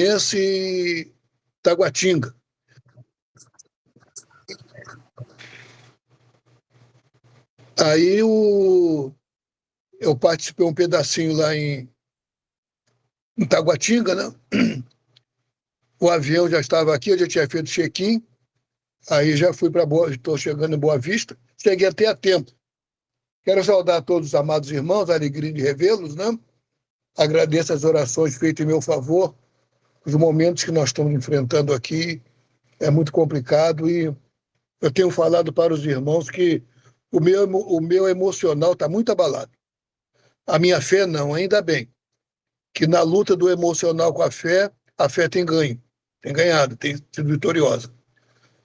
esse Taguatinga. Aí eu participei um pedacinho lá em Taguatinga, né? O avião já estava aqui, eu já tinha feito check-in, aí já fui para Boa, estou chegando em Boa Vista, cheguei até a tempo. Quero saudar todos os amados irmãos, a alegria de revê-los, né? Agradeço as orações feitas em meu favor, os momentos que nós estamos enfrentando aqui, é muito complicado e eu tenho falado para os irmãos que o meu emocional está muito abalado. A minha fé não, ainda bem, que na luta do emocional com a fé tem ganho, tem ganhado, tem sido vitoriosa.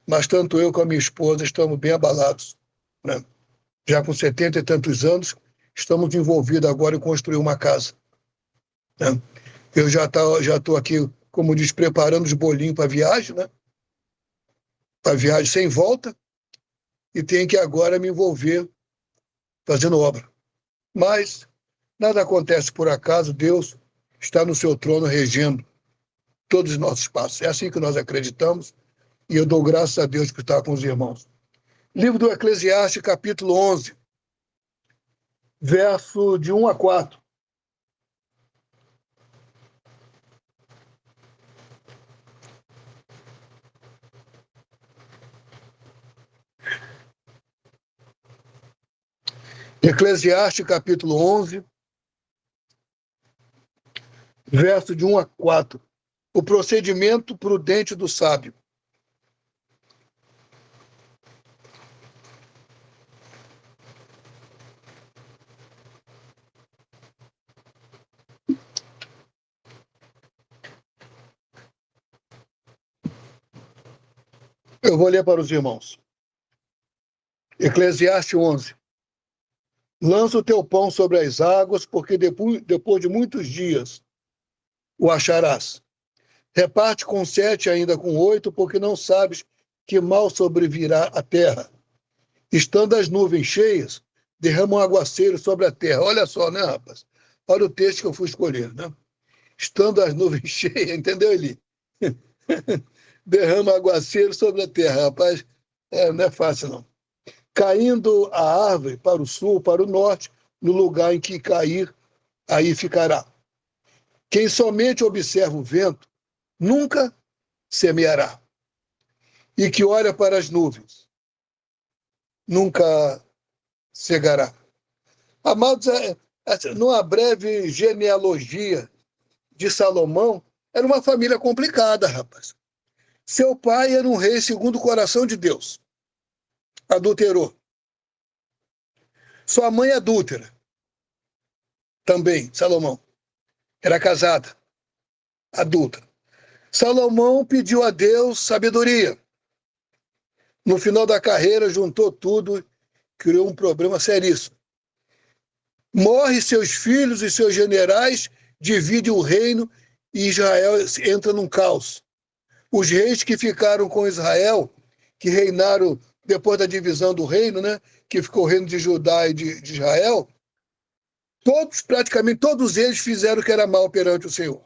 Mas tanto eu como a minha esposa estamos bem abalados, né? Já com 70 e tantos anos, estamos envolvidos agora em construir uma casa, né? Eu já estou aqui, como diz, preparando os bolinhos para a viagem, né? Para a viagem sem volta, e tenho que agora me envolver fazendo obra. Mas nada acontece por acaso, Deus está no seu trono regendo todos os nossos passos. É assim que nós acreditamos, e eu dou graças a Deus por estar com os irmãos. Livro do Eclesiastes, capítulo 11, verso de 1 a 4. Eclesiastes, capítulo 11, verso de 1 a 4. O procedimento prudente do sábio. Eu vou ler para os irmãos. Eclesiastes 11. Lança o teu pão sobre as águas, porque depois de muitos dias o acharás. Reparte com 7, ainda com 8, porque não sabes que mal sobrevirá a terra. Estando as nuvens cheias, derrama um aguaceiro sobre a terra. Olha só, né, rapaz? Olha o texto que eu fui escolher, né? Estando as nuvens cheias, entendeu, Eli? Derrama aguaceiro sobre a terra, rapaz. Não é fácil, não. Caindo a árvore para o sul, para o norte, no lugar em que cair, aí ficará. Quem somente observa o vento, nunca semeará. E que olha para as nuvens, nunca cegará. Amados, numa breve genealogia de Salomão, era uma família complicada, rapaz. Seu pai era um rei segundo o coração de Deus. Adulterou. Sua mãe adúltera. Também, Salomão. Era casada. Adulta. Salomão pediu a Deus sabedoria. No final da carreira, juntou tudo, criou um problema seríssimo. Morre seus filhos e seus generais, divide o reino e Israel entra num caos. Os reis que ficaram com Israel, que reinaram depois da divisão do reino, né, que ficou o reino de Judá e de Israel, praticamente todos eles fizeram o que era mal perante o Senhor.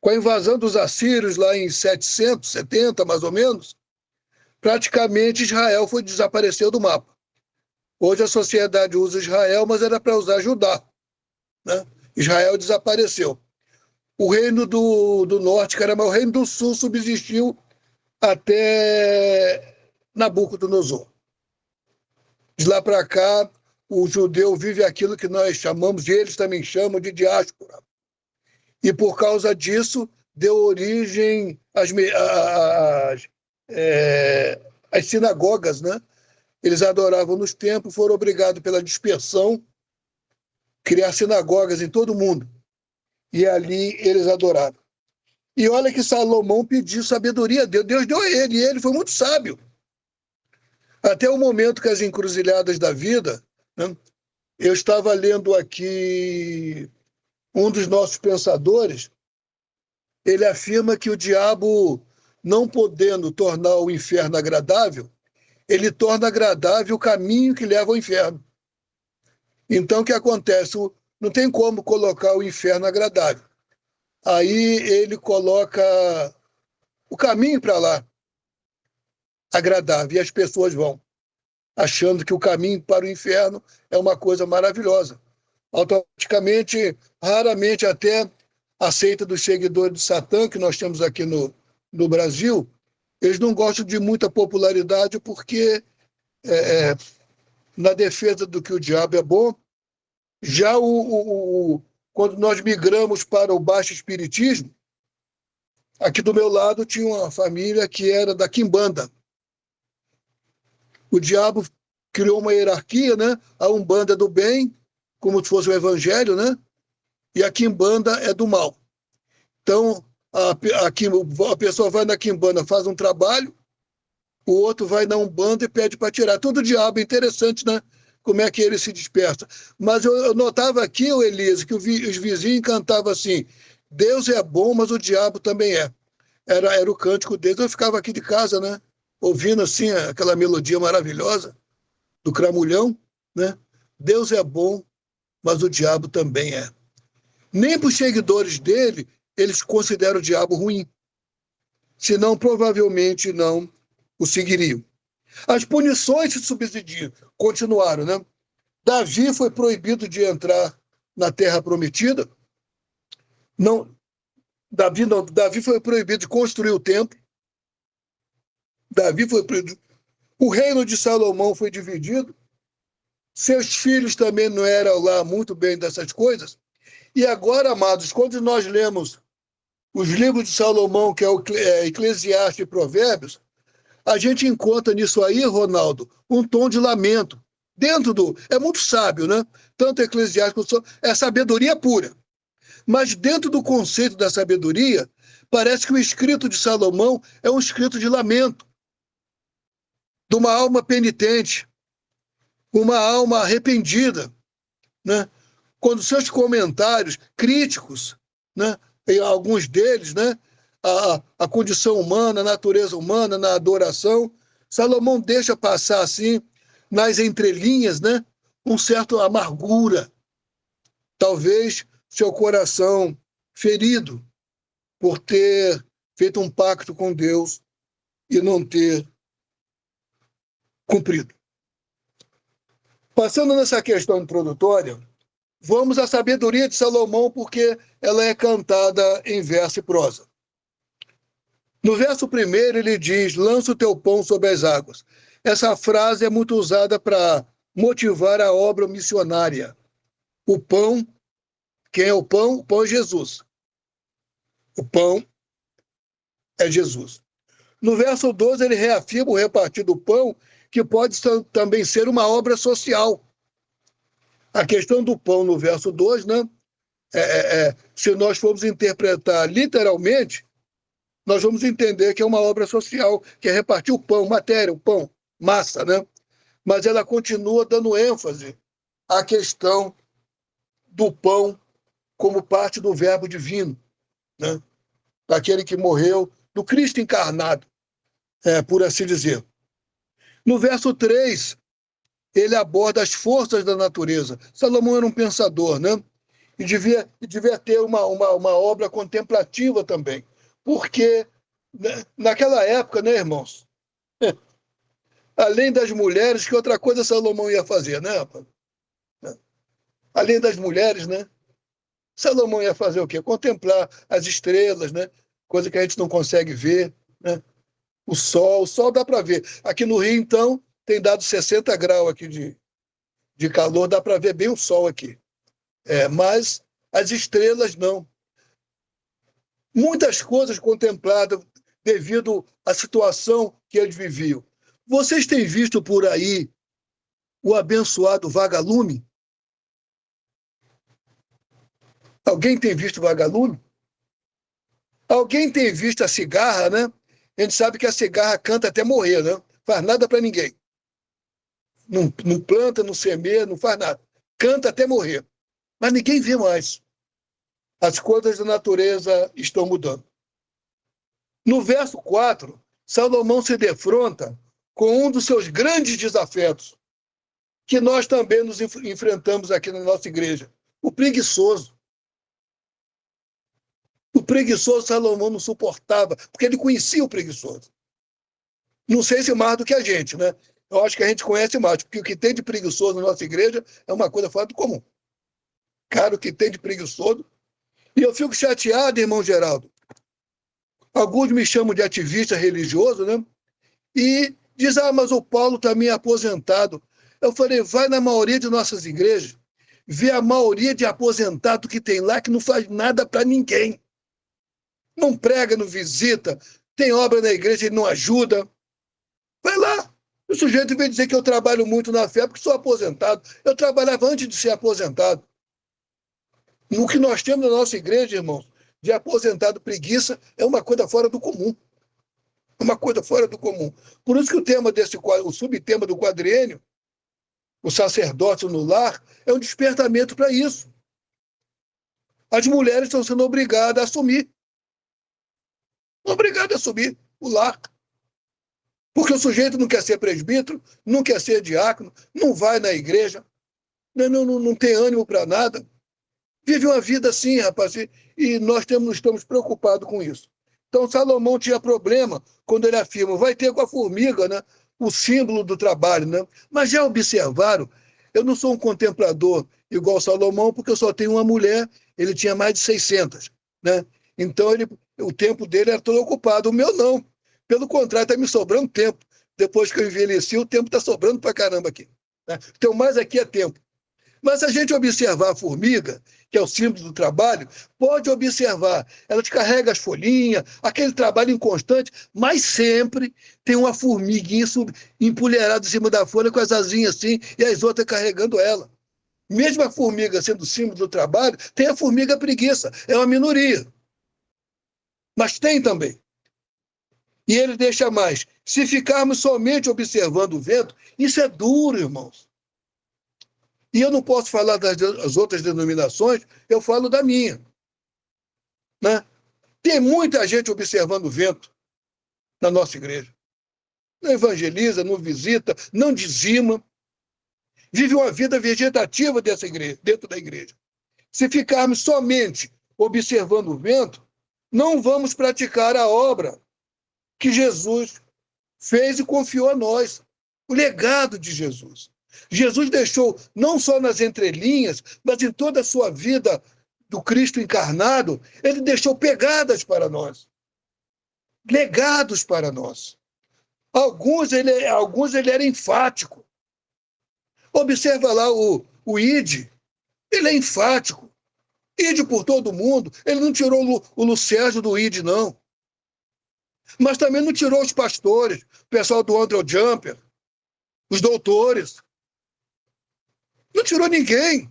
Com a invasão dos assírios lá em 770, mais ou menos, praticamente Israel desapareceu do mapa. Hoje a sociedade usa Israel, mas era para usar Judá, né? Israel desapareceu. O reino do norte, que era o reino do sul, subsistiu até Nabucodonosor. De lá para cá, o judeu vive aquilo que nós chamamos, e eles também chamam de diáspora. E por causa disso, deu origem às sinagogas, né? Eles adoravam nos templos, foram obrigados pela dispersão a criar sinagogas em todo o mundo. E ali eles adoraram. E olha que Salomão pediu sabedoria a Deus. Deus deu a ele, e ele foi muito sábio. Até o momento que as encruzilhadas da vida, né? Eu estava lendo aqui um dos nossos pensadores, ele afirma que o diabo, não podendo tornar o inferno agradável, ele torna agradável o caminho que leva ao inferno. Então, o que acontece? Não tem como colocar o inferno agradável. aí ele coloca o caminho para lá, agradável, e as pessoas vão, achando que o caminho para o inferno é uma coisa maravilhosa. Automaticamente, raramente até a seita dos seguidores de Satã, que nós temos aqui no Brasil, eles não gostam de muita popularidade porque, na defesa do que o diabo é bom, já quando nós migramos para o baixo espiritismo, aqui do meu lado tinha uma família que era da Quimbanda. O diabo criou uma hierarquia, né? A Umbanda é do bem, como se fosse o evangelho, né? E a Quimbanda é do mal. Então, a pessoa vai na Quimbanda, faz um trabalho, o outro vai na Umbanda e pede para tirar. Tudo diabo, interessante, né? Como é que ele se dispersa. Mas eu notava aqui, Elise, que os vizinhos cantavam assim: Deus é bom, mas o diabo também é. Era o cântico deles. Eu ficava aqui de casa, né? Ouvindo assim aquela melodia maravilhosa do Cramulhão, né? Deus é bom, mas o diabo também é. Nem para os seguidores dele, eles consideram o diabo ruim. Senão, provavelmente não o seguiriam. As punições se subsidiam, continuaram, né? Davi foi proibido de entrar na Terra Prometida. Não, Davi foi proibido de construir o templo. Davi foi proibido. O reino de Salomão foi dividido. Seus filhos também não eram lá muito bem dessas coisas. E agora, amados, quando nós lemos os livros de Salomão, que é o Eclesiastes e Provérbios, a gente encontra nisso aí, Ronaldo, um tom de lamento. Dentro do. É muito sábio, né? Tanto Eclesiastes quanto é sabedoria pura. Mas dentro do conceito da sabedoria, parece que o escrito de Salomão é um escrito de lamento, de uma alma penitente, uma alma arrependida, né? Quando seus comentários críticos, né? E alguns deles, né? A condição humana, a natureza humana, na adoração, Salomão deixa passar assim, nas entrelinhas, né? Um certo amargura, talvez seu coração ferido por ter feito um pacto com Deus e não ter cumprido. Passando nessa questão introdutória, vamos à sabedoria de Salomão, porque ela é cantada em verso e prosa. No verso primeiro, ele diz: lança o teu pão sobre as águas. Essa frase é muito usada para motivar a obra missionária. O pão, quem é o pão? O pão é Jesus. O pão é Jesus. No verso 12, ele reafirma o repartir do pão, que pode também ser uma obra social. A questão do pão no verso 2, né? Se nós formos interpretar literalmente, nós vamos entender que é uma obra social, que é repartir o pão, matéria, o pão, massa, né? Mas ela continua dando ênfase à questão do pão como parte do verbo divino, né? Daquele que morreu, do Cristo encarnado, por assim dizer. No verso 3, ele aborda as forças da natureza. Salomão era um pensador, né? E devia ter uma obra contemplativa também. Porque, né, naquela época, né, irmãos? Além das mulheres, que outra coisa Salomão ia fazer, né, rapaz? Além das mulheres, né? Salomão ia fazer o quê? Contemplar as estrelas, né? Coisa que a gente não consegue ver, né? O sol dá para ver. Aqui no Rio, então, tem dado 60 graus aqui de calor, dá para ver bem o sol aqui. Mas as estrelas não. Muitas coisas contempladas devido à situação que eles viviam. Vocês têm visto por aí o abençoado vagalume? Alguém tem visto o vagalume? Alguém tem visto a cigarra, né? A gente sabe que a cigarra canta até morrer, né? Faz nada para ninguém. Não planta, não semeia, não faz nada. Canta até morrer. Mas ninguém vê mais. As coisas da natureza estão mudando. No verso 4, Salomão se defronta com um dos seus grandes desafetos, que nós também nos enfrentamos aqui na nossa igreja: o preguiçoso. O preguiçoso Salomão não suportava, porque ele conhecia o preguiçoso. Não sei se mais do que a gente, né? Eu acho que a gente conhece mais, porque o que tem de preguiçoso na nossa igreja é uma coisa fora do comum. Cara, o que tem de preguiçoso. E eu fico chateado, irmão Geraldo. Alguns me chamam de ativista religioso, né? E diz, mas o Paulo também é aposentado. Eu falei, vai na maioria de nossas igrejas, vê a maioria de aposentado que tem lá que não faz nada para ninguém. Não prega, não visita, tem obra na igreja, ele não ajuda. Vai lá. O sujeito vem dizer que eu trabalho muito na fé porque sou aposentado. Eu trabalhava antes de ser aposentado. O que nós temos na nossa igreja, irmãos, de aposentado preguiça, é uma coisa fora do comum. Uma coisa fora do comum. Por isso que o tema desse quadro, o subtema do quadriênio, o sacerdócio no lar, é um despertamento para isso. As mulheres estão sendo obrigadas a assumir. Obrigadas a assumir o lar. Porque o sujeito não quer ser presbítero, não quer ser diácono, não vai na igreja, não tem ânimo para nada. Vive uma vida assim, rapaz, e nós estamos preocupados com isso. Então, Salomão tinha problema quando ele afirma, vai ter com a formiga, né? O símbolo do trabalho. Né? Mas já observaram, eu não sou um contemplador igual Salomão, porque eu só tenho uma mulher, ele tinha mais de 600. Né? Então, o tempo dele era todo ocupado, o meu não. Pelo contrário, está me sobrando tempo. Depois que eu envelheci, o tempo está sobrando para caramba aqui. Né? Então, mais aqui é tempo. Mas se a gente observar a formiga, que é o símbolo do trabalho, pode observar, ela te carrega as folhinhas, aquele trabalho inconstante, mas sempre tem uma formiguinha empulheirada em cima da folha com as asinhas assim, e as outras carregando ela. Mesmo a formiga sendo símbolo do trabalho, tem a formiga preguiça, é uma minoria. Mas tem também. E ele deixa mais, se ficarmos somente observando o vento, isso é duro, irmãos. E eu não posso falar das outras denominações, eu falo da minha. Né? Tem muita gente observando o vento na nossa igreja. Não evangeliza, não visita, não dizima. Vive uma vida vegetativa dessa igreja, dentro da igreja. Se ficarmos somente observando o vento, não vamos praticar a obra que Jesus fez e confiou a nós. O legado de Jesus. Jesus deixou, não só nas entrelinhas, mas em toda a sua vida do Cristo encarnado, ele deixou pegadas para nós, legados para nós. Alguns ele era enfático. Observa lá o Ide, ele é enfático. Ide por todo mundo. Ele não tirou o Lucérgio do Ide, não. Mas também não tirou os pastores, o pessoal do Andrew Jumper, os doutores. Não tirou ninguém.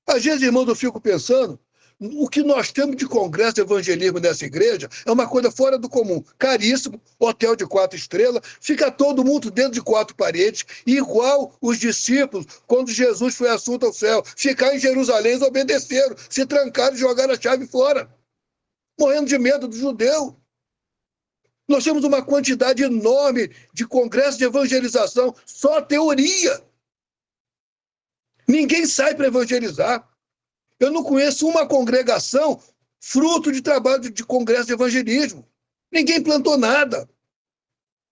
Às vezes, irmãos, eu fico pensando, o que nós temos de congresso de evangelismo nessa igreja é uma coisa fora do comum. Caríssimo, hotel de 4 estrelas, fica todo mundo dentro de 4 paredes, igual os discípulos, quando Jesus foi assunto ao céu. Ficar em Jerusalém, eles obedeceram, se trancaram e jogaram a chave fora, morrendo de medo do judeu. Nós temos uma quantidade enorme de congressos de evangelização, só teoria. Ninguém sai para evangelizar. Eu não conheço uma congregação fruto de trabalho de congresso de evangelismo. Ninguém plantou nada.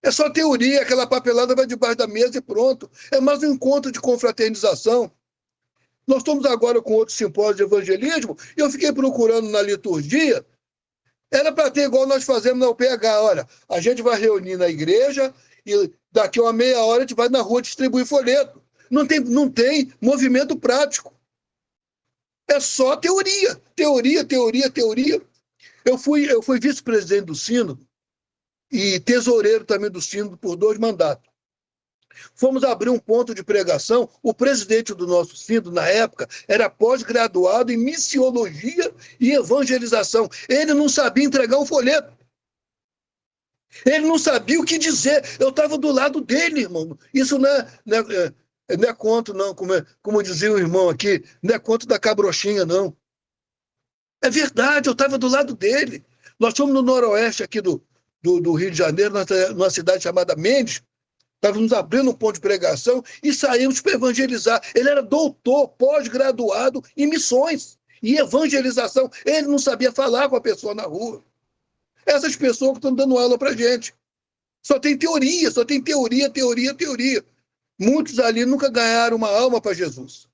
É só teoria, aquela papelada vai debaixo da mesa e pronto. É mais um encontro de confraternização. Nós estamos agora com outro simpósio de evangelismo e eu fiquei procurando na liturgia. Era para ter igual nós fazemos na UPH. Olha, a gente vai reunir na igreja e daqui a uma meia hora a gente vai na rua distribuir folheto. Não tem movimento prático. É só teoria. Teoria. Eu fui vice-presidente do Sínodo e tesoureiro também do Sínodo por 2 mandatos. Fomos abrir um ponto de pregação. O presidente do nosso Sínodo, na época, era pós-graduado em missiologia e evangelização. Ele não sabia entregar um folheto. Ele não sabia o que dizer. Eu estava do lado dele, irmão. Isso não é conto, não, como dizia o irmão aqui, não é conto da cabrochinha, não. É verdade, eu estava do lado dele. Nós fomos no noroeste aqui do Rio de Janeiro, numa cidade chamada Mendes, estávamos abrindo um ponto de pregação e saímos para evangelizar. Ele era doutor, pós-graduado em missões, E evangelização, ele não sabia falar com a pessoa na rua. Essas pessoas que estão dando aula para a gente. Só tem teoria, só tem teoria, teoria, teoria. Muitos ali nunca ganharam uma alma para Jesus.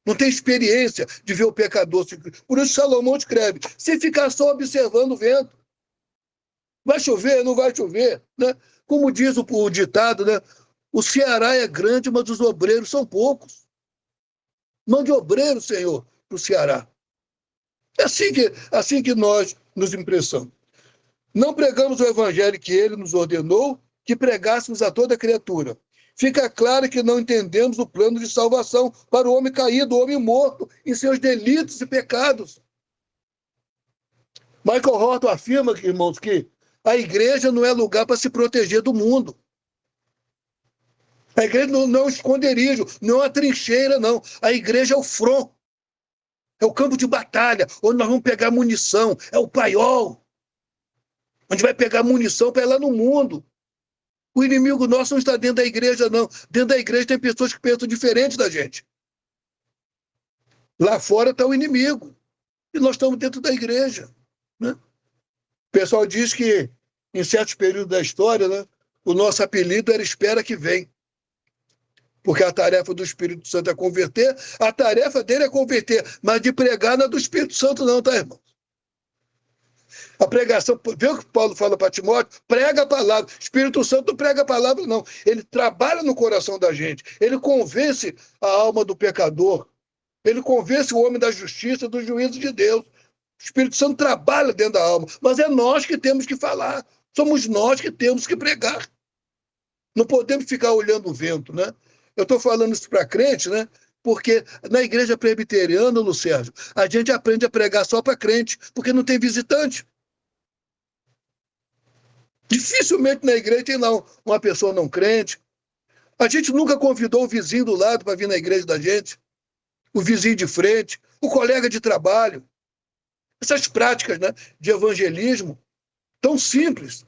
Não tem experiência de ver o pecador. Por isso Salomão escreve, se ficar só observando o vento, vai chover, não vai chover, né? Como diz o ditado, né? O Ceará é grande, mas os obreiros são poucos. Mande obreiros, Senhor, para o Ceará. É assim que nós nos impressamos. Não pregamos o evangelho que ele nos ordenou que pregássemos a toda criatura. Fica claro que não entendemos o plano de salvação para o homem caído, o homem morto em seus delitos e pecados. Michael Horton afirma, irmãos, que a igreja não é lugar para se proteger do mundo. A igreja não é um esconderijo, não é uma trincheira, não. A igreja é o front, é o campo de batalha, onde nós vamos pegar munição, é o paiol, onde vai pegar munição para ir lá no mundo. O inimigo nosso não está dentro da igreja, não. Dentro da igreja tem pessoas que pensam diferente da gente. Lá fora está o inimigo. E nós estamos dentro da igreja. Né? O pessoal diz que, em certos períodos da história, né, o nosso apelido era Espera que Vem. Porque a tarefa do Espírito Santo é converter, a tarefa dele é converter, mas de pregar não é do Espírito Santo não, tá, irmão? A pregação, vê o que Paulo fala para Timóteo? Prega a palavra. Espírito Santo não prega a palavra, não. Ele trabalha no coração da gente. Ele convence a alma do pecador. Ele convence o homem da justiça, do juízo de Deus. O Espírito Santo trabalha dentro da alma. Mas é nós que temos que falar. Somos nós que temos que pregar. Não podemos ficar olhando o vento, né? Eu estou falando isso para crente, né? Porque na igreja presbiteriana, Lu Sérgio, a gente aprende a pregar só para crente, porque não tem visitante. Dificilmente na igreja tem lá uma pessoa não crente. A gente nunca convidou o vizinho do lado para vir na igreja da gente, o vizinho de frente, o colega de trabalho. Essas práticas, né, de evangelismo tão simples.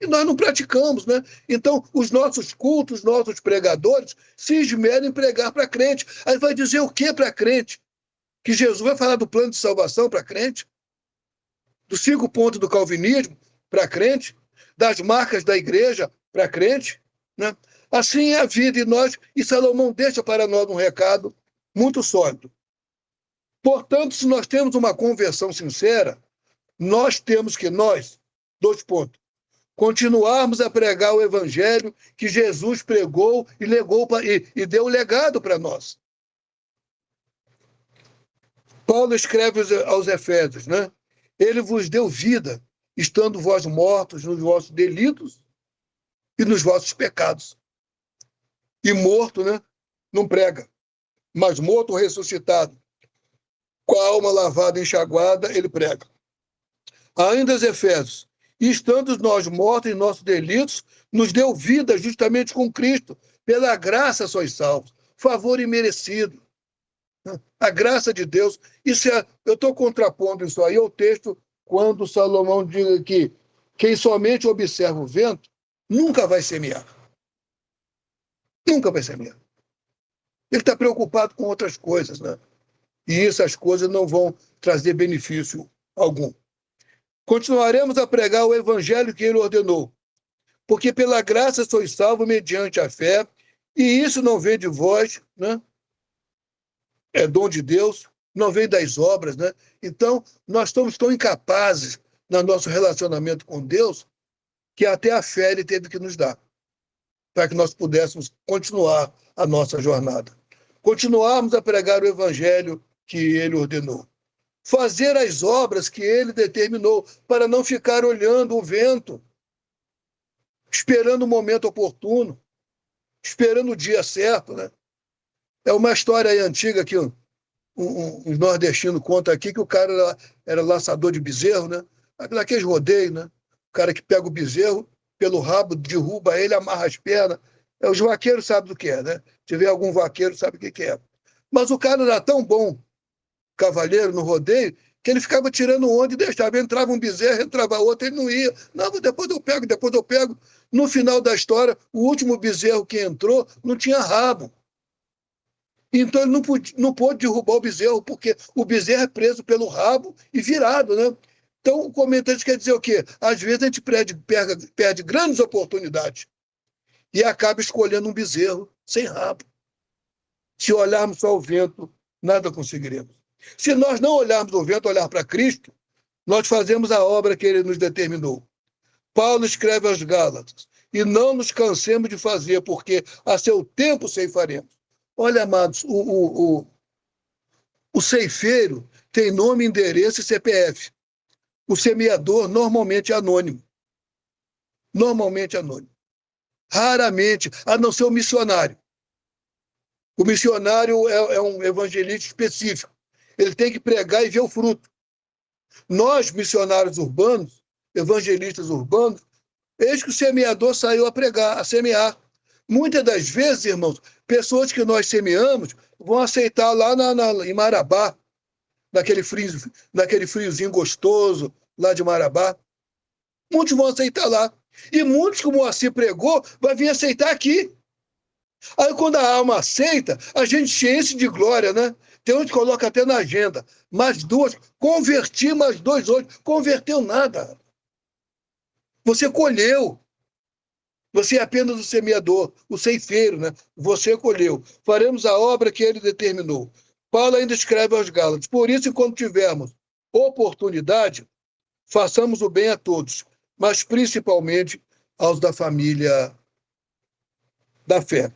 E nós não praticamos, né? Então, os nossos cultos, nossos pregadores se esmeram em pregar para crente. Aí vai dizer o que para crente? Que Jesus vai falar do plano de salvação para crente? Dos 5 pontos do calvinismo para crente? Das marcas da igreja para crente? Né? Assim é a vida. E Salomão deixa para nós um recado muito sólido. Portanto, se nós temos uma conversão sincera, nós temos que, 2 pontos, continuarmos a pregar o evangelho que Jesus pregou e legou e deu legado para nós. Paulo escreve aos Efésios, né? Ele vos deu vida, estando vós mortos nos vossos delitos e nos vossos pecados. E morto, né? Não prega, mas morto ou ressuscitado, com a alma lavada e enxaguada, ele prega. Ainda os Efésios, e estando nós mortos em nossos delitos, nos deu vida justamente com Cristo. Pela graça sois salvos. Favor imerecido. A graça de Deus. Eu estou contrapondo isso aí ao texto quando Salomão diz que quem somente observa o vento nunca vai semear. Nunca vai semear. Ele está preocupado com outras coisas, né? E essas coisas não vão trazer benefício algum. Continuaremos a pregar o evangelho que ele ordenou, porque pela graça sois salvos mediante a fé, e isso não vem de vós, né? É dom de Deus, não vem das obras, né? Então, nós estamos tão incapazes no nosso relacionamento com Deus que até a fé ele teve que nos dar, para que nós pudéssemos continuar a nossa jornada. Continuarmos a pregar o evangelho que ele ordenou. Fazer as obras que ele determinou, para não ficar olhando o vento, esperando o momento oportuno, esperando o dia certo, né? É uma história aí antiga que um nordestino conta aqui, que o cara era laçador de bezerro, né? Naqueles rodeios, né? O cara que pega o bezerro pelo rabo, derruba ele, amarra as pernas. Os vaqueiros sabem do que é, né? Se tiver algum vaqueiro, sabe o que é. Mas o cara era tão bom cavalheiro no rodeio, que ele ficava tirando onda e deixava. Entrava um bezerro, entrava outro, ele não ia. Não, depois eu pego, depois eu pego. No final da história, o último bezerro que entrou não tinha rabo. Então ele não pôde derrubar o bezerro, porque o bezerro é preso pelo rabo e virado, né? Então o comentário quer dizer o quê? Às vezes a gente perde grandes oportunidades e acaba escolhendo um bezerro sem rabo. Se olharmos só o vento, nada conseguiremos. Se nós não olharmos o vento, olhar para Cristo, nós fazemos a obra que ele nos determinou. Paulo escreve aos Gálatas, e não nos cansemos de fazer, porque a seu tempo ceifaremos. Olha, amados, o ceifeiro tem nome, endereço e CPF. O semeador normalmente é anônimo. Normalmente anônimo. Raramente, a não ser o missionário. O missionário é um evangelista específico. Ele tem que pregar e ver o fruto. Nós, missionários urbanos, evangelistas urbanos, eis que o semeador saiu a pregar, a semear. Muitas das vezes, irmãos, pessoas que nós semeamos vão aceitar lá em Marabá, naquele friozinho gostoso lá de Marabá. Muitos vão aceitar lá. E muitos, como o Moacir pregou, vai vir aceitar aqui. Aí, quando a alma aceita, a gente se enche de glória, né? Tem uns que coloca até na agenda. Mais duas. Converti mais dois hoje. Converteu nada. Você colheu. Você é apenas o semeador, o ceifeiro, né? Você colheu. Faremos a obra que ele determinou. Paulo ainda escreve aos Gálatas. Por isso, quando tivermos oportunidade, façamos o bem a todos, mas principalmente aos da família da fé.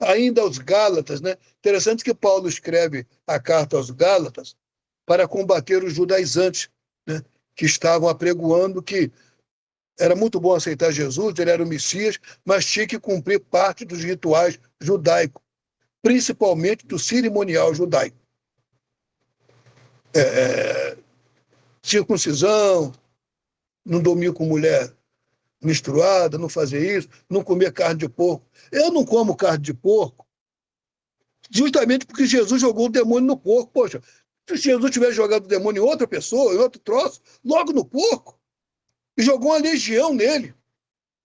Ainda aos Gálatas, né? Interessante que Paulo escreve a carta aos Gálatas para combater os judaizantes, né? Que estavam apregoando que era muito bom aceitar Jesus, ele era o Messias, mas tinha que cumprir parte dos rituais judaicos, principalmente do cerimonial judaico. Circuncisão, não dormir com mulher menstruada, não fazer isso, não comer carne de porco. Eu não como carne de porco justamente porque Jesus jogou o demônio no porco. Poxa, se Jesus tivesse jogado o demônio em outra pessoa, em outro troço, logo no porco, e jogou uma legião nele.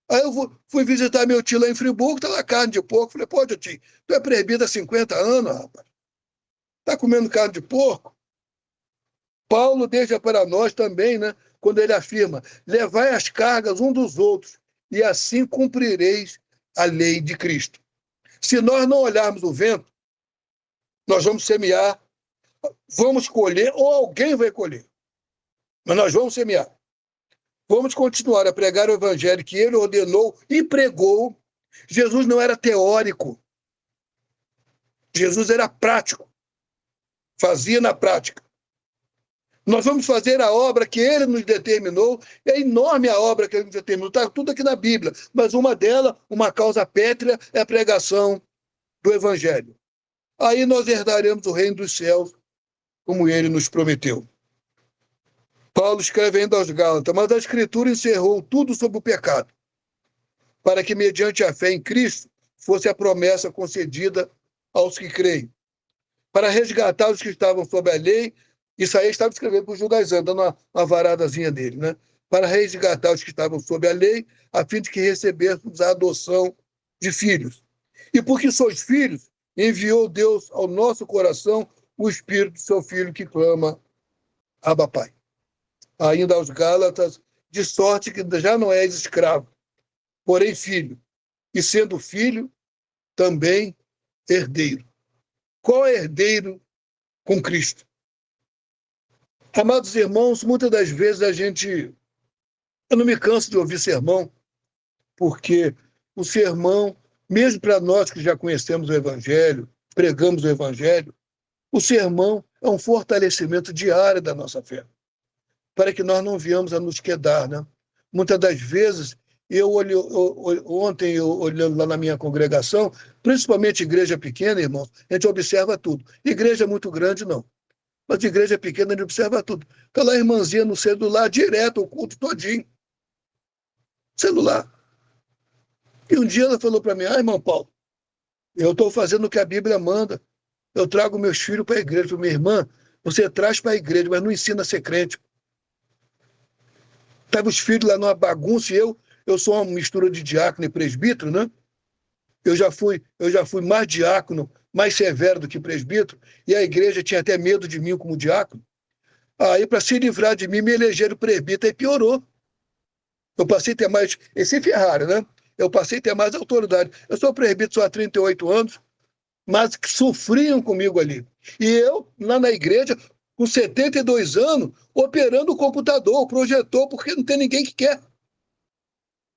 Aí eu fui visitar meu tio lá em Friburgo, tá lá carne de porco. Falei, pô, tio, tu é presbítero há 50 anos, rapaz. Tá comendo carne de porco? Paulo deixa para nós também, né? Quando ele afirma, levai as cargas um dos outros, e assim cumprireis a lei de Cristo. Se nós não olharmos o vento, nós vamos semear, vamos colher, ou alguém vai colher. Mas nós vamos semear. Vamos continuar a pregar o evangelho que ele ordenou e pregou. Jesus não era teórico. Jesus era prático. Fazia na prática. Nós vamos fazer a obra que ele nos determinou. É enorme a obra que ele nos determinou. Está tudo aqui na Bíblia. Mas uma delas, uma causa pétrea, é a pregação do evangelho. Aí nós herdaremos o reino dos céus, como ele nos prometeu. Paulo escreve ainda aos Gálatas, mas a Escritura encerrou tudo sobre o pecado, para que, mediante a fé em Cristo, fosse a promessa concedida aos que creem, para resgatar os que estavam sob a lei. Isso aí estava escrevendo para os judaizantes, dando uma varadazinha dele, né? Para resgatar os que estavam sob a lei, a fim de que recebêssemos a adoção de filhos. E porque sois filhos, enviou Deus ao nosso coração o Espírito do seu Filho que clama, Abba, Pai. Ainda aos Gálatas, de sorte que já não és escravo, porém filho, e sendo filho, também herdeiro. Qual é herdeiro com Cristo? Amados irmãos, muitas das vezes eu não me canso de ouvir sermão, porque o sermão, mesmo para nós que já conhecemos o Evangelho, pregamos o Evangelho, o sermão é um fortalecimento diário da nossa fé, para que nós não venhamos a nos quedar, né? Muitas das vezes, ontem, olhando lá na minha congregação, principalmente igreja pequena, irmãos, a gente observa tudo. Igreja muito grande, não. Mas igreja pequena, a gente observa tudo. Está lá a irmãzinha no celular, direto, o culto todinho. Celular. E um dia ela falou para mim, irmão Paulo, eu estou fazendo o que a Bíblia manda. Eu trago meus filhos para a igreja. Eu falei, minha irmã, você traz para a igreja, mas não ensina a ser crente. Pega os filhos lá numa bagunça, e eu sou uma mistura de diácono e presbítero, né? Eu já fui mais diácono mais severo do que presbítero, e a igreja tinha até medo de mim como diácono. Aí, para se livrar de mim, me elegeram presbítero e piorou. Eu passei a ter mais... Esse é Ferrari, né? Eu passei a ter mais autoridade. Eu sou presbítero só há 38 anos, mas que sofriam comigo ali. E eu, lá na igreja, com 72 anos, operando o computador, o projetor, porque não tem ninguém que quer.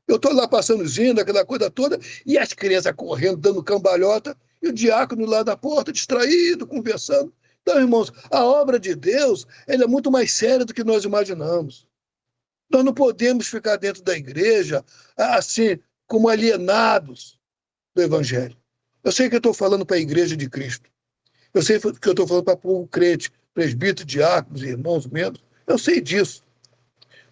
Eu estou lá passando zinda, aquela coisa toda, e as crianças correndo, dando cambalhota, e o diácono lá da porta, distraído, conversando. Então, irmãos, a obra de Deus ela é muito mais séria do que nós imaginamos. Nós não podemos ficar dentro da igreja, assim, como alienados do Evangelho. Eu sei que eu estou falando para a igreja de Cristo. Eu sei que eu estou falando para o povo crente, presbítero, diáconos, irmãos, membros. Eu sei disso.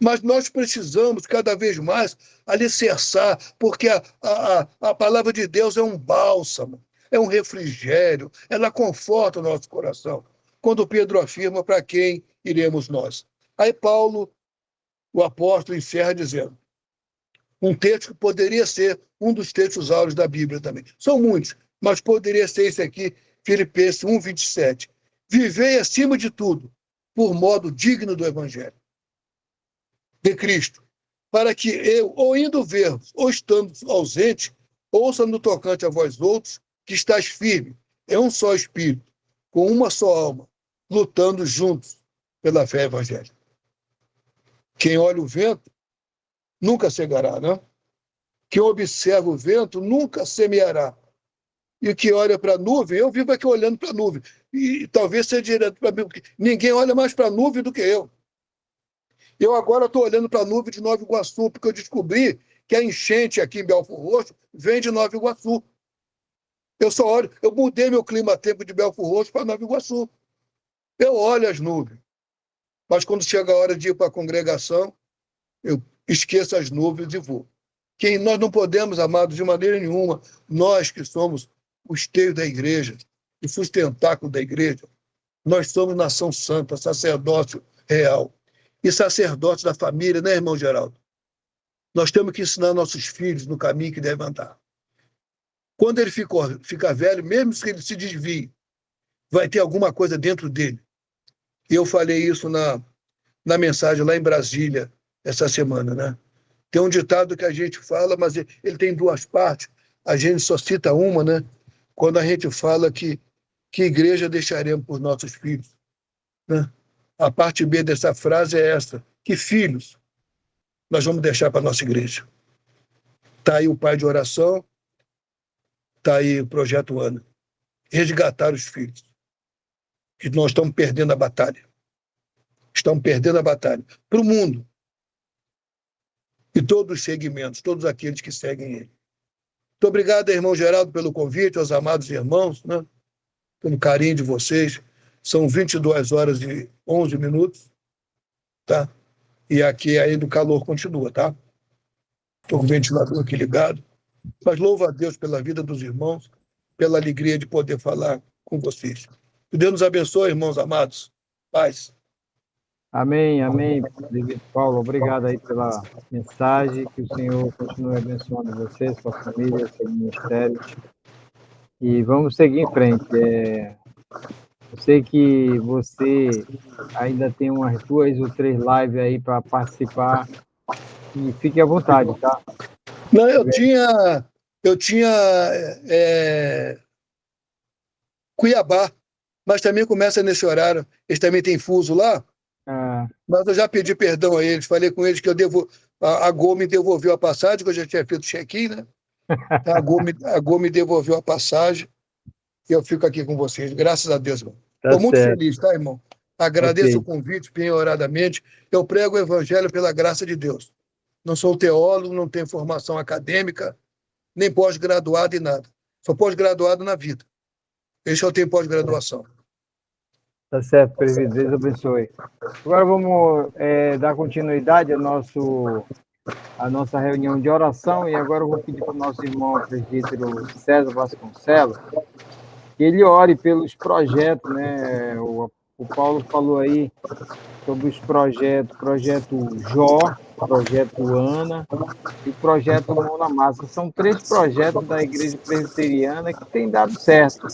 Mas nós precisamos cada vez mais alicerçar, porque a palavra de Deus é um bálsamo, é um refrigério, ela conforta o nosso coração. Quando Pedro afirma para quem iremos nós. Aí Paulo, o apóstolo, encerra dizendo, um texto que poderia ser um dos textos áureos da Bíblia também. São muitos, mas poderia ser esse aqui, Filipenses 1:27. Vivei acima de tudo, por modo digno do Evangelho de Cristo, para que eu, ou indo ver-vos, ou estando ausente, ouça no tocante a vós outros, que estáis firme, é um só espírito, com uma só alma, lutando juntos pela fé evangélica. Quem olha o vento, nunca cegará, né? Quem observa o vento, nunca semeará. E o que olha para a nuvem, eu vivo aqui olhando para a nuvem, e talvez seja direto para mim, porque ninguém olha mais para a nuvem do que eu. Eu agora estou olhando para a nuvem de Nova Iguaçu, porque eu descobri que a enchente aqui em Belford Roxo vem de Nova Iguaçu. Eu só olho, eu mudei meu clima-tempo de Belford Roxo para Nova Iguaçu. Eu olho as nuvens, mas quando chega a hora de ir para a congregação, eu esqueço as nuvens e vou. Que nós não podemos, amados, de maneira nenhuma, nós que somos o esteio da igreja, o sustentáculo da igreja, nós somos nação santa, sacerdócio real. E sacerdote da família, né, irmão Geraldo? Nós temos que ensinar nossos filhos no caminho que devem andar. Quando ele ficar velho, mesmo que ele se desvie, vai ter alguma coisa dentro dele. E eu falei isso na mensagem lá em Brasília, essa semana, né? Tem um ditado que a gente fala, mas ele tem duas partes. A gente só cita uma, né? Quando a gente fala que igreja deixaremos por nossos filhos, né? A parte B dessa frase é essa: que filhos nós vamos deixar para a nossa igreja? Está aí o pai de oração, está aí o Projeto Ana. Resgatar os filhos. Que nós estamos perdendo a batalha. Estamos perdendo a batalha para o mundo. E todos os segmentos, todos aqueles que seguem ele. Muito obrigado, irmão Geraldo, pelo convite, aos amados irmãos, né? Pelo carinho de vocês. São 22h11, tá? E aqui ainda o calor continua, tá? Estou com o ventilador aqui ligado. Mas louvo a Deus pela vida dos irmãos, pela alegria de poder falar com vocês. Que Deus nos abençoe, irmãos amados. Paz. Amém, amém, Presbítero Paulo. Obrigado aí pela mensagem. Que o Senhor continue abençoando você, sua família, seu ministério. E vamos seguir em frente. Eu sei que você ainda tem umas 2 ou 3 lives aí para participar. E fique à vontade, tá? Não, eu tinha Cuiabá, mas também começa nesse horário. Eles também têm fuso lá. Mas eu já pedi perdão a eles. Falei com eles que a Gol me devolveu a passagem, que eu já tinha feito check-in, né? A Gol me devolveu a passagem e eu fico aqui com vocês. Graças a Deus, irmão. Estou muito feliz, tá, irmão? Agradeço o convite, penhoradamente. Eu prego o evangelho pela graça de Deus. Não sou teólogo, não tenho formação acadêmica, nem pós-graduado em nada. Sou pós-graduado na vida. Esse eu tenho pós-graduação. Tá certo, presbítero. Deus abençoe. Agora vamos dar continuidade à nossa reunião de oração, e agora eu vou pedir para o nosso irmão presbítero César Vasconcelos que ele ore pelos projetos, né? O Paulo falou aí sobre os projeto Jó, projeto Ana e o projeto Mão na Massa. São 3 projetos da Igreja Presbiteriana que têm dado certo.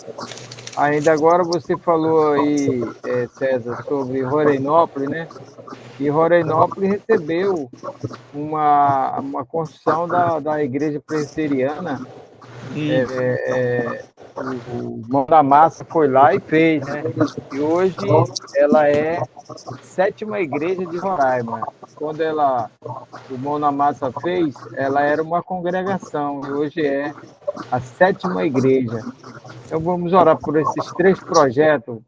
Ainda agora você falou aí, César, sobre Rorainópolis, né? E Rorainópolis recebeu uma construção da Igreja Presbiteriana. O Mão na Massa foi lá e fez, né? E hoje ela é a 7ª igreja de Roraima. Quando o Mão na Massa fez, ela era uma congregação, e hoje é a 7ª igreja. Então vamos orar por esses 3 projetos.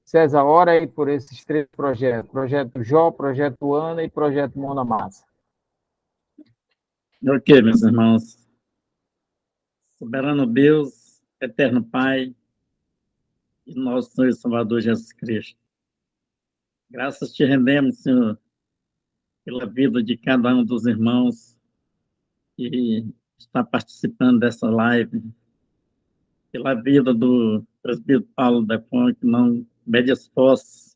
César, ora aí por esses 3 projetos. Projeto Jó, Projeto Ana e Projeto Mão na Massa. Ok, meus irmãos. Soberano Deus, eterno Pai, e nosso Senhor e Salvador Jesus Cristo. Graças te rendemos, Senhor, pela vida de cada um dos irmãos que está participando dessa live, pela vida do presbítero Paulo Defon, que não mede esforços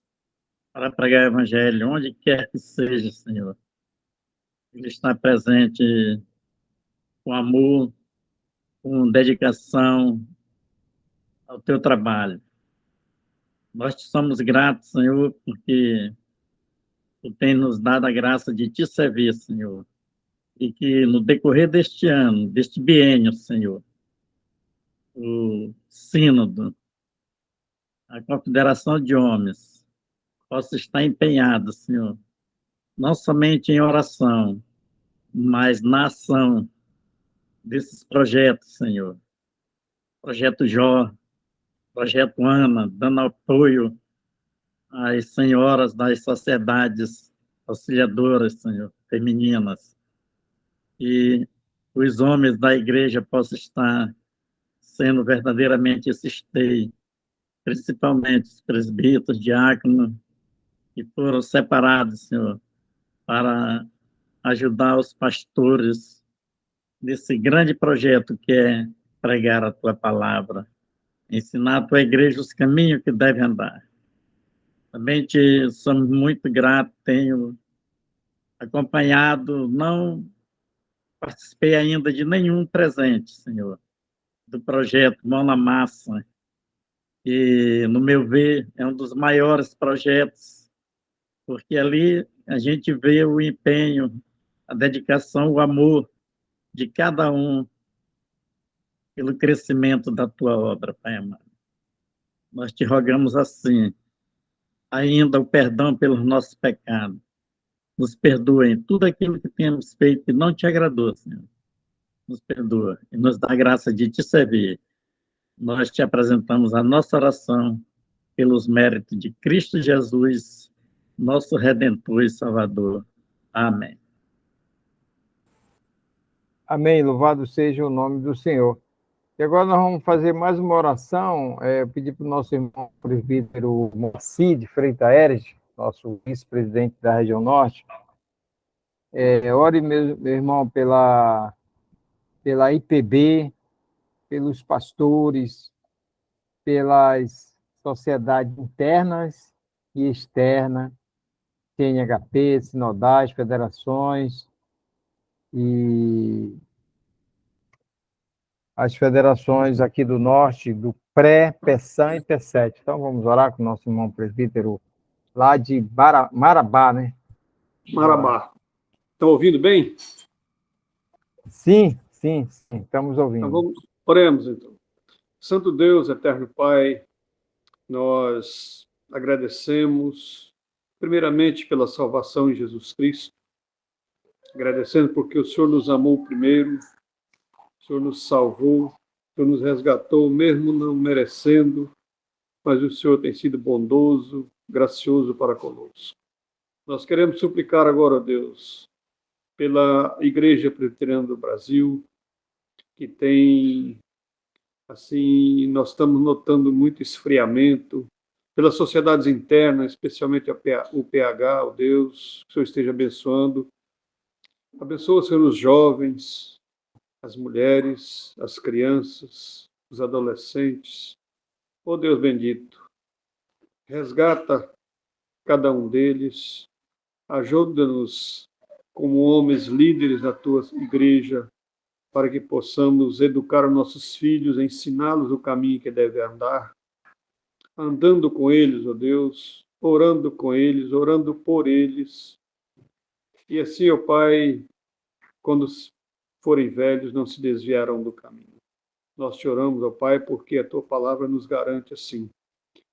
para pregar o evangelho, onde quer que seja, Senhor. Ele está presente com amor, com dedicação ao teu trabalho. Nós te somos gratos, Senhor, porque tu tens nos dado a graça de te servir, Senhor. E que no decorrer deste ano, deste biênio, Senhor, o Sínodo, a Confederação de Homens, possa estar empenhada, Senhor, não somente em oração, mas na ação desses projetos, Senhor. Projeto Jó, Projeto Ana, dando apoio às senhoras das sociedades auxiliadoras, Senhor, femininas. E os homens da igreja possam estar sendo verdadeiramente esse esteio, principalmente os presbíteros, diáconos, que foram separados, Senhor, para ajudar os pastores nesse grande projeto que é pregar a tua palavra, ensinar a tua igreja os caminhos que deve andar. Também te somos muito gratos, tenho acompanhado, não participei ainda de nenhum presente, Senhor, do projeto Mão na Massa, que, no meu ver, é um dos maiores projetos, porque ali a gente vê o empenho, a dedicação, o amor de cada um pelo crescimento da tua obra, Pai amado. Nós te rogamos assim, ainda o perdão pelos nossos pecados. Nos perdoa em tudo aquilo que temos feito que não te agradou, Senhor. Nos perdoa e nos dá a graça de te servir. Nós te apresentamos a nossa oração pelos méritos de Cristo Jesus, nosso Redentor e Salvador. Amém. Amém. Louvado seja o nome do Senhor. E agora nós vamos fazer mais uma oração. Eu pedi para o nosso irmão presbítero Moacir de Freitas Aéreas, nosso vice-presidente da região norte. Ore, meu irmão, pela IPB, pelos pastores, pelas sociedades internas e externas, CNHP, sinodais, federações e as federações aqui do norte, do PRÉ, PESAM e P7. Então, vamos orar com o nosso irmão presbítero lá de Marabá, né? Marabá. Estão ouvindo bem? Sim, estamos ouvindo. Então oremos então. Santo Deus, eterno Pai, nós agradecemos primeiramente pela salvação em Jesus Cristo, agradecendo porque o Senhor nos amou primeiro, o Senhor nos salvou, o Senhor nos resgatou, mesmo não merecendo, mas o Senhor tem sido bondoso, gracioso para conosco. Nós queremos suplicar agora, Deus, pela Igreja Presbiteriana do Brasil, que tem, assim, nós estamos notando muito esfriamento, pelas sociedades internas, especialmente o PH, o Deus, que o Senhor esteja abençoando. Abençoa, Senhor, os jovens, as mulheres, as crianças, os adolescentes. Oh, Deus bendito, resgata cada um deles, ajuda-nos como homens líderes da tua igreja, para que possamos educar os nossos filhos, ensiná-los o caminho que devem andar, andando com eles, ó Deus, orando com eles, orando por eles. E assim, ó Pai, quando forem velhos, não se desviarão do caminho. Nós te oramos, ó Pai, porque a tua palavra nos garante assim.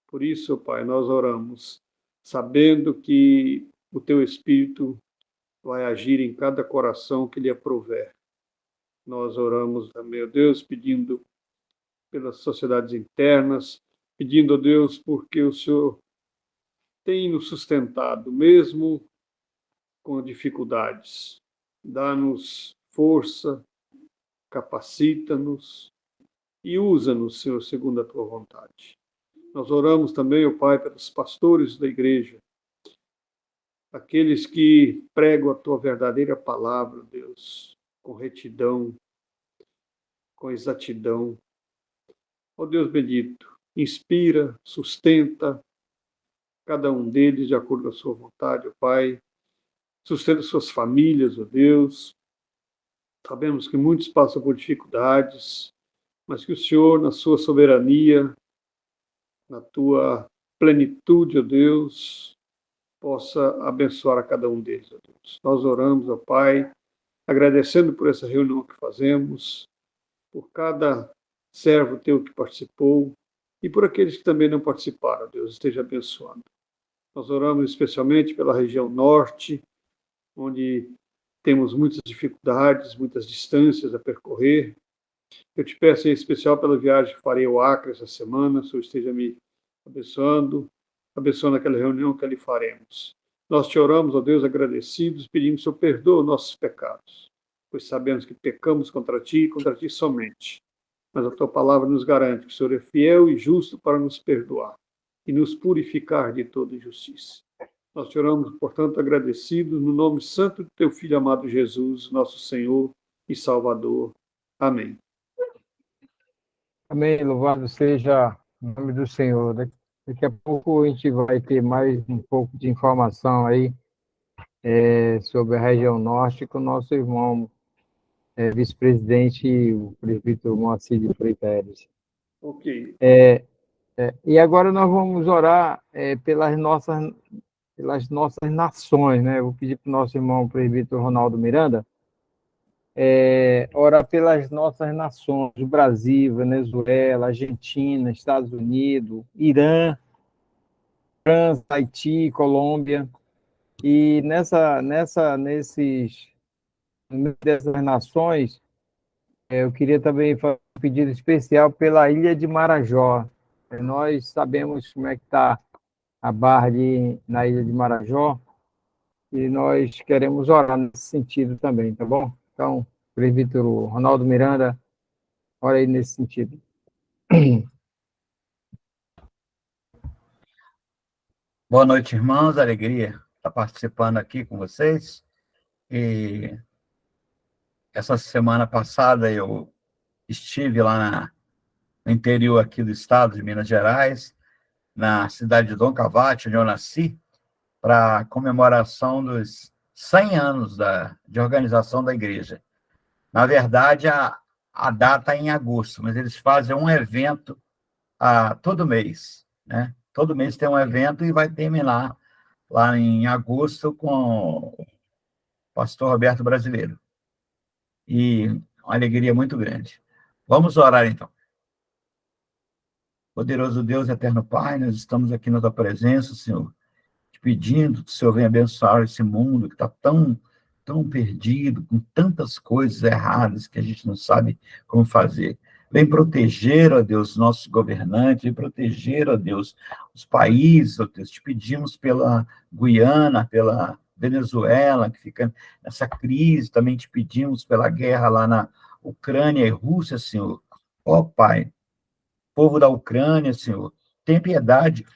Por isso, ó Pai, nós oramos, sabendo que o teu Espírito vai agir em cada coração que lhe aprouver. Nós oramos também, ó Deus, pedindo pelas sociedades internas, pedindo, ó Deus, porque o Senhor tem nos sustentado, mesmo com dificuldades. Dá-nos força, capacita-nos e usa-nos, Senhor, segundo a tua vontade. Nós oramos também, ó Pai, pelos pastores da igreja, aqueles que pregam a tua verdadeira palavra, Deus, com retidão, com exatidão. Ó Deus bendito, inspira, sustenta cada um deles de acordo com a sua vontade, ó Pai. Sustenta suas famílias, ó Deus. Sabemos que muitos passam por dificuldades, mas que o Senhor, na sua soberania, na tua plenitude, ó Deus, possa abençoar a cada um deles, ó Deus. Nós oramos, ó Pai, agradecendo por essa reunião que fazemos, por cada servo teu que participou e por aqueles que também não participaram, ó Deus, esteja abençoando. Nós oramos especialmente pela região norte, onde temos muitas dificuldades, muitas distâncias a percorrer. Eu te peço em especial pela viagem que farei ao Acre essa semana, o Senhor esteja me abençoando aquela reunião que ali faremos. Nós te oramos, ó Deus, agradecidos, pedindo que o Senhor perdoe os nossos pecados, pois sabemos que pecamos contra ti e contra ti somente. Mas a tua palavra nos garante que o Senhor é fiel e justo para nos perdoar e nos purificar de toda injustiça. Nós te oramos, portanto, agradecidos, no nome santo do teu Filho amado Jesus, nosso Senhor e Salvador. Amém. Amém. Louvado seja o nome do Senhor. Daqui a pouco a gente vai ter mais um pouco de informação aí sobre a região norte com o nosso irmão vice-presidente, o presbítero Moacir de Freitas. Ok. E agora nós vamos orar pelas nossas nações, né? Eu vou pedir para o nosso irmão presbítero Ronaldo Miranda orar pelas nossas nações, o Brasil, Venezuela, Argentina, Estados Unidos, Irã, França, Haiti, Colômbia. E dessas nações, eu queria também fazer um pedido especial pela ilha de Marajó. Nós sabemos como é que está a barra ali na ilha de Marajó, e nós queremos orar nesse sentido também, tá bom? Então, presbítero Ronaldo Miranda, ora aí nesse sentido. Boa noite, irmãos. Alegria estar participando aqui com vocês. E essa semana passada eu estive lá no interior aqui do estado de Minas Gerais, na cidade de Dom Cavate, onde eu nasci, para a comemoração dos 100 anos de organização da igreja. Na verdade, a data é em agosto, mas eles fazem um evento todo mês, né? Todo mês tem um evento e vai terminar lá em agosto com o pastor Roberto Brasileiro. E uma alegria muito grande. Vamos orar, então. Poderoso Deus, eterno Pai, nós estamos aqui na tua presença, Senhor, te pedindo que o Senhor venha abençoar esse mundo que está tão perdido, com tantas coisas erradas que a gente não sabe como fazer. Vem proteger, ó Deus, nossos governantes, vem proteger, ó Deus, os países, ó Deus. Te pedimos pela Guiana, pela Venezuela, que fica nessa crise, também te pedimos pela guerra lá na Ucrânia e Rússia, Senhor. Ó Pai, povo da Ucrânia, Senhor, tem piedade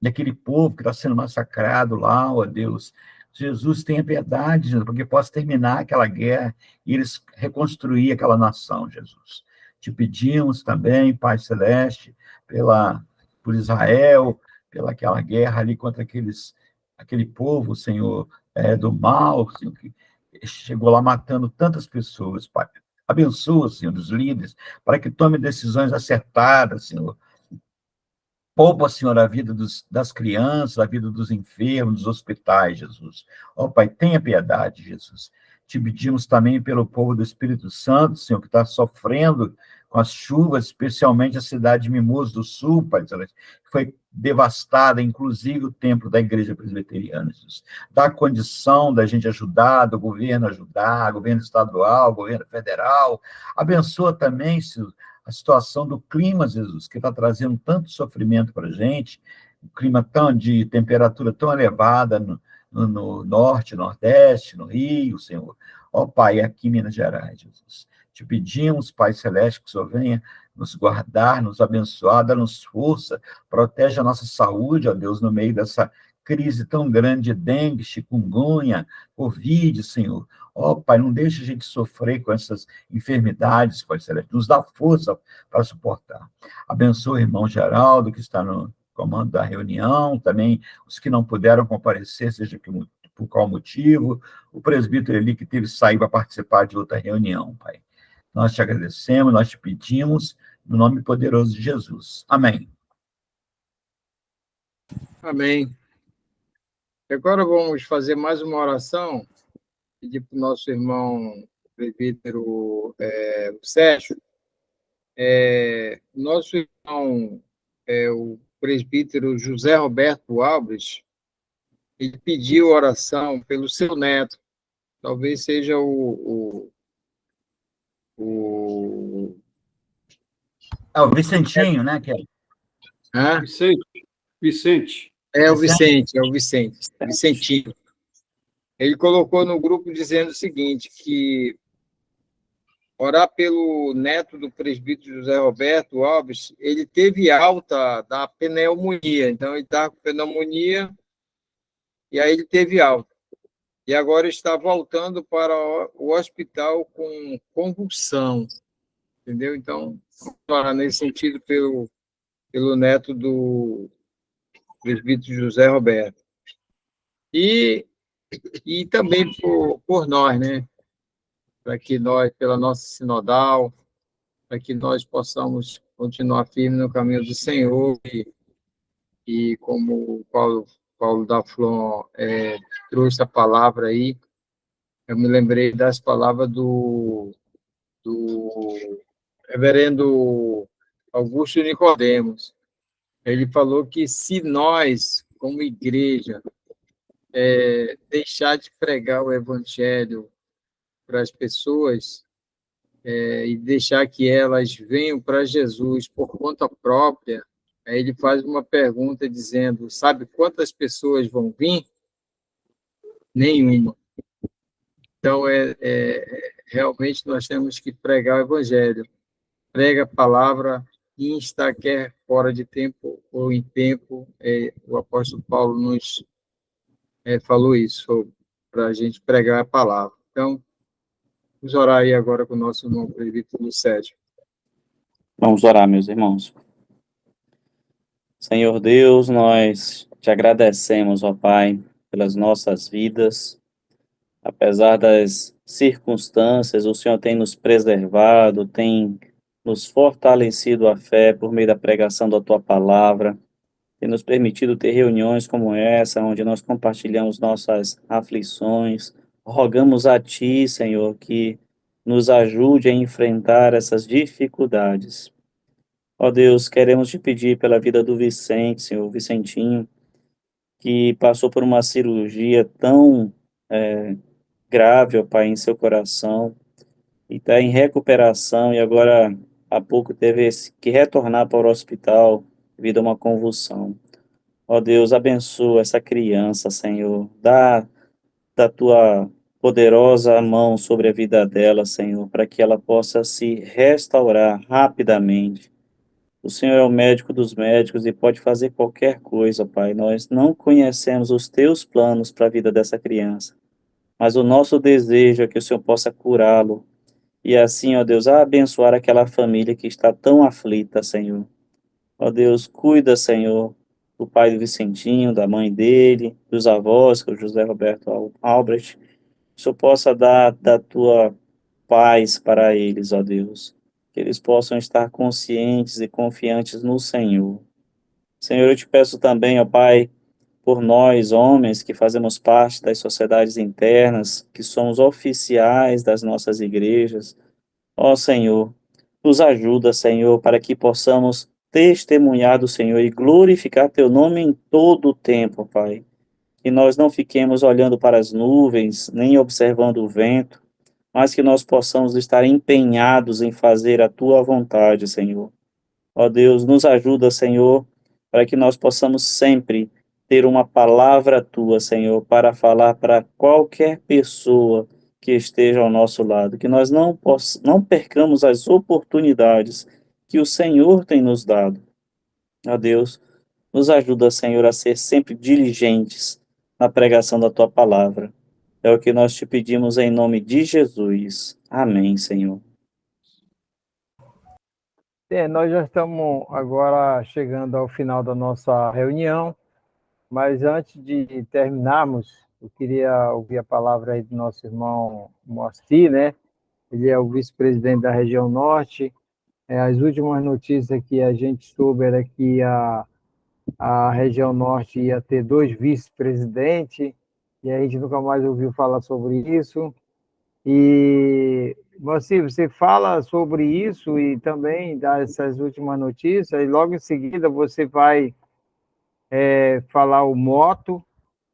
daquele povo que está sendo massacrado lá, ó Deus. Jesus, tenha piedade, Jesus, porque possa terminar aquela guerra e eles reconstruir aquela nação, Jesus. Te pedimos também, Pai Celeste, por Israel, pelaquela guerra ali contra aquele povo, Senhor, do mal, Senhor, que chegou lá matando tantas pessoas, Pai. Abençoa, Senhor, os líderes, para que tome decisões acertadas, Senhor. Poupa, Senhor, a vida das crianças, a vida dos enfermos, dos hospitais, Jesus. Ó, Pai, tenha piedade, Jesus. Te pedimos também pelo povo do Espírito Santo, Senhor, que está sofrendo com as chuvas, especialmente a cidade de Mimoso do Sul, Pai, que foi devastada, inclusive o templo da Igreja Presbiteriana, Jesus. Dá condição da gente ajudar, do governo ajudar, governo estadual, governo federal. Abençoa também, Senhor, a situação do clima, Jesus, que está trazendo tanto sofrimento para a gente, um clima de temperatura tão elevada no norte, nordeste, no Rio, Senhor. Ó Pai, aqui em Minas Gerais, Jesus. Te pedimos, Pai Celeste, que o Senhor venha nos guardar, nos abençoar, dar-nos força, protege a nossa saúde, ó Deus, no meio dessa crise tão grande de dengue, chikungunya, Covid, Senhor. Ó Pai, não deixe a gente sofrer com essas enfermidades, Pai Celeste, nos dá força para suportar. Abençoa o irmão Geraldo, que está no comando da reunião, também os que não puderam comparecer, seja por qual motivo, o presbítero ali que teve que sair para participar de outra reunião, Pai. Nós te agradecemos, nós te pedimos, no nome poderoso de Jesus. Amém. Amém. Agora vamos fazer mais uma oração, pedir para o nosso irmão presbítero Sérgio. Nosso irmão, o presbítero José Roberto Alves, ele pediu oração pelo seu neto. Talvez seja o O Vicentinho, né? Hã? Vicente. É o Vicente, Vicentinho. Ele colocou no grupo dizendo o seguinte, que orar pelo neto do presbítero José Roberto Alves, ele teve alta da pneumonia, então ele estava com pneumonia e aí ele teve alta. E agora está voltando para o hospital com convulsão, entendeu? Então, vamos orar nesse sentido pelo neto do presbítero José Roberto. E também por nós, né? Para que nós, pela nossa sinodal, para que nós possamos continuar firme no caminho do Senhor e como o Paulo da Flon trouxe a palavra aí, eu me lembrei das palavras do reverendo Augusto Nicodemos. Ele falou que se nós, como igreja, deixar de pregar o evangelho para as pessoas e deixar que elas venham para Jesus por conta própria, aí ele faz uma pergunta dizendo, sabe quantas pessoas vão vir? Nenhuma. Então, realmente nós temos que pregar o evangelho. Prega a palavra, insta, quer fora de tempo ou em tempo. O apóstolo Paulo nos falou isso, para a gente pregar a palavra. Então, vamos orar aí agora com o nosso irmão presbítero Sérgio. Vamos orar, meus irmãos. Senhor Deus, nós te agradecemos, ó Pai, pelas nossas vidas. Apesar das circunstâncias, o Senhor tem nos preservado, tem nos fortalecido a fé por meio da pregação da Tua palavra, tem nos permitido ter reuniões como essa, onde nós compartilhamos nossas aflições. Rogamos a Ti, Senhor, que nos ajude a enfrentar essas dificuldades. Ó Deus, queremos te pedir pela vida do Vicente, Senhor, Vicentinho, que passou por uma cirurgia tão grave, ó Pai, em seu coração, e está em recuperação, e agora há pouco teve que retornar para o hospital devido a uma convulsão. Ó Deus, abençoa essa criança, Senhor, dá da tua poderosa mão sobre a vida dela, Senhor, para que ela possa se restaurar rapidamente. O Senhor é o médico dos médicos e pode fazer qualquer coisa, Pai. Nós não conhecemos os teus planos para a vida dessa criança, mas o nosso desejo é que o Senhor possa curá-lo e assim, ó Deus, abençoar aquela família que está tão aflita, Senhor. Ó Deus, cuida, Senhor, do pai do Vicentinho, da mãe dele, dos avós, que é o José Roberto Albrecht, que o Senhor possa dar da tua paz para eles, ó Deus, que eles possam estar conscientes e confiantes no Senhor. Senhor, eu te peço também, ó Pai, por nós, homens, que fazemos parte das sociedades internas, que somos oficiais das nossas igrejas. Ó Senhor, nos ajuda, Senhor, para que possamos testemunhar do Senhor e glorificar teu nome em todo o tempo, Pai. Que nós não fiquemos olhando para as nuvens, nem observando o vento, mas que nós possamos estar empenhados em fazer a tua vontade, Senhor. Ó Deus, nos ajuda, Senhor, para que nós possamos sempre ter uma palavra tua, Senhor, para falar para qualquer pessoa que esteja ao nosso lado, que nós não percamos as oportunidades que o Senhor tem nos dado. Ó Deus, nos ajuda, Senhor, a ser sempre diligentes na pregação da tua palavra. É o que nós te pedimos em nome de Jesus. Amém, Senhor. Nós já estamos agora chegando ao final da nossa reunião, mas antes de terminarmos, eu queria ouvir a palavra aí do nosso irmão Moacir, né? Ele é o vice-presidente da região norte. As últimas notícias que a gente soube era que a região norte ia ter 2 vice-presidentes, e a gente nunca mais ouviu falar sobre isso. E, Moacir, você fala sobre isso e também dá essas últimas notícias, e logo em seguida você vai falar o moto,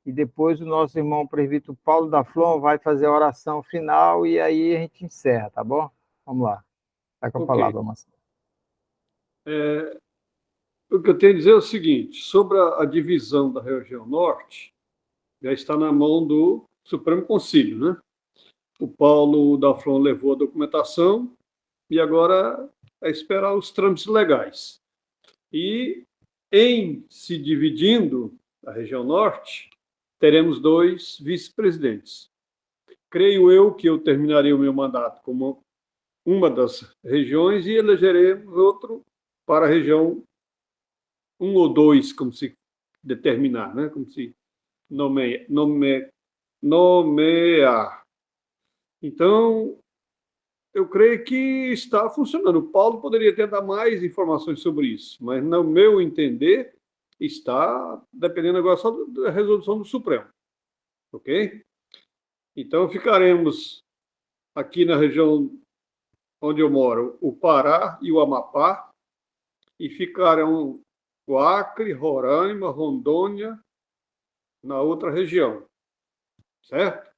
e depois o nosso irmão presbítero Paulo da Flor vai fazer a oração final, e aí a gente encerra, tá bom? Vamos lá. Está com a palavra, Moacir. O que eu tenho a dizer é o seguinte, sobre a divisão da região norte, já está na mão do Supremo Concílio, né? O Paulo da Flor levou a documentação e agora é esperar os trâmites legais. E, em se dividindo a região norte, teremos 2 vice-presidentes. Creio eu que eu terminarei o meu mandato como uma das regiões e elegeremos outro para a região 1 ou 2, como se determinar, né? Como se nomear. Então, eu creio que está funcionando. O Paulo poderia até dar mais informações sobre isso, mas, no meu entender, está dependendo agora só da resolução do Supremo. Ok? Então, ficaremos aqui na região onde eu moro, o Pará e o Amapá, e ficarão o Acre, Roraima, Rondônia, na outra região. Certo?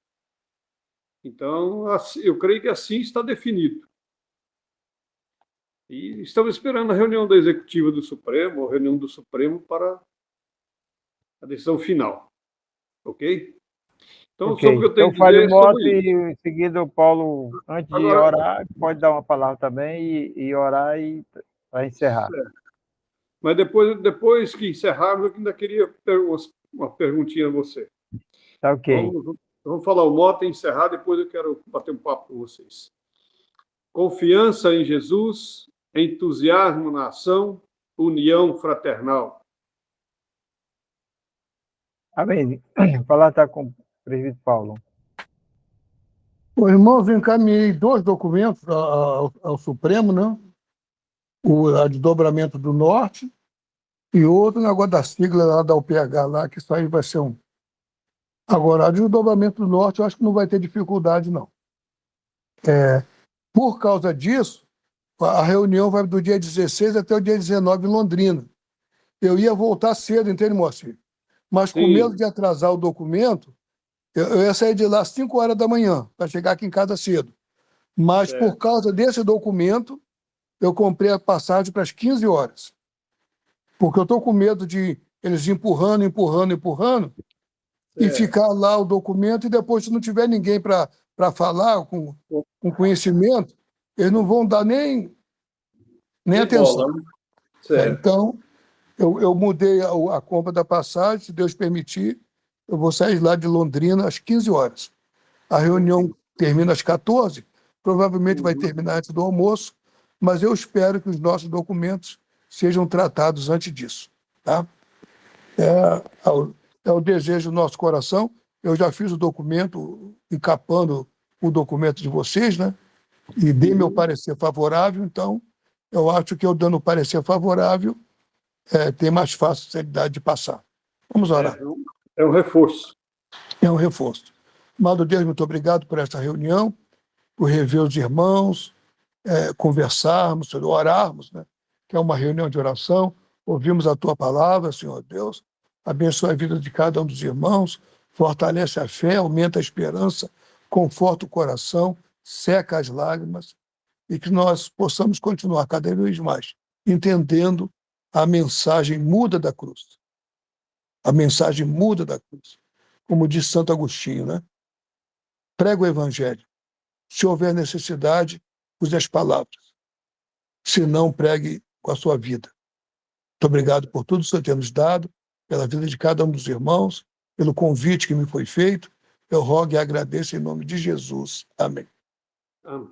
Então, eu creio que assim está definido. E estamos esperando a reunião da Executiva do Supremo, a reunião do Supremo para a decisão final. Ok? Então, Okay. sobre o que eu tenho então fale o moto sobre e em seguida o Paulo, antes de orar, pode dar uma palavra também e orar e para encerrar. Certo. Mas depois que encerrarmos, eu ainda queria uma perguntinha a você. Tá ok. Vamos falar o moto e encerrar, depois eu quero bater um papo com vocês. Confiança em Jesus, entusiasmo na ação, união fraternal. Amém. A palavra está com o presbítero Paulo. Irmãos, eu encaminhei 2 documentos ao Supremo, né? O desdobramento do Norte e outro negócio da sigla lá da UPH, lá, que isso aí vai ser um. Agora, o desdobramento do Norte, eu acho que não vai ter dificuldade, não. Por causa disso, a reunião vai do dia 16 até o dia 19 em Londrina. Eu ia voltar cedo, entende, Moacir? Mas com medo de atrasar o documento, eu ia sair de lá às 5 horas da manhã, para chegar aqui em casa cedo. Mas, por causa desse documento, eu comprei a passagem para as 15 horas. Porque eu estou com medo de eles empurrando, e ficar lá o documento, e depois, se não tiver ninguém para falar com conhecimento, eles não vão dar nem atenção. Então, eu mudei a compra da passagem, se Deus permitir, eu vou sair lá de Londrina às 15 horas. A reunião termina às 14, provavelmente vai terminar antes do almoço, mas eu espero que os nossos documentos sejam tratados antes disso. Tá? É o desejo do nosso coração. Eu já fiz o documento, encapando o documento de vocês, né? E dei meu parecer favorável, então eu acho que eu dando o parecer favorável tem mais facilidade de passar. Vamos orar. É um reforço. É um reforço. Amado Deus, muito obrigado por essa reunião, por rever os irmãos, conversarmos, orarmos, né? Que é uma reunião de oração. Ouvimos a tua palavra, Senhor Deus. Abençoa a vida de cada um dos irmãos, fortalece a fé, aumenta a esperança, conforta o coração, seca as lágrimas, e que nós possamos continuar cada vez mais entendendo a mensagem muda da cruz. A mensagem muda da cruz. Como diz Santo Agostinho, né? Prega o evangelho. Se houver necessidade, use as palavras. Se não, pregue com a sua vida. Muito obrigado por tudo que o Senhor tem nos dado, pela vida de cada um dos irmãos, pelo convite que me foi feito. Eu rogo e agradeço em nome de Jesus. Amém. Amém.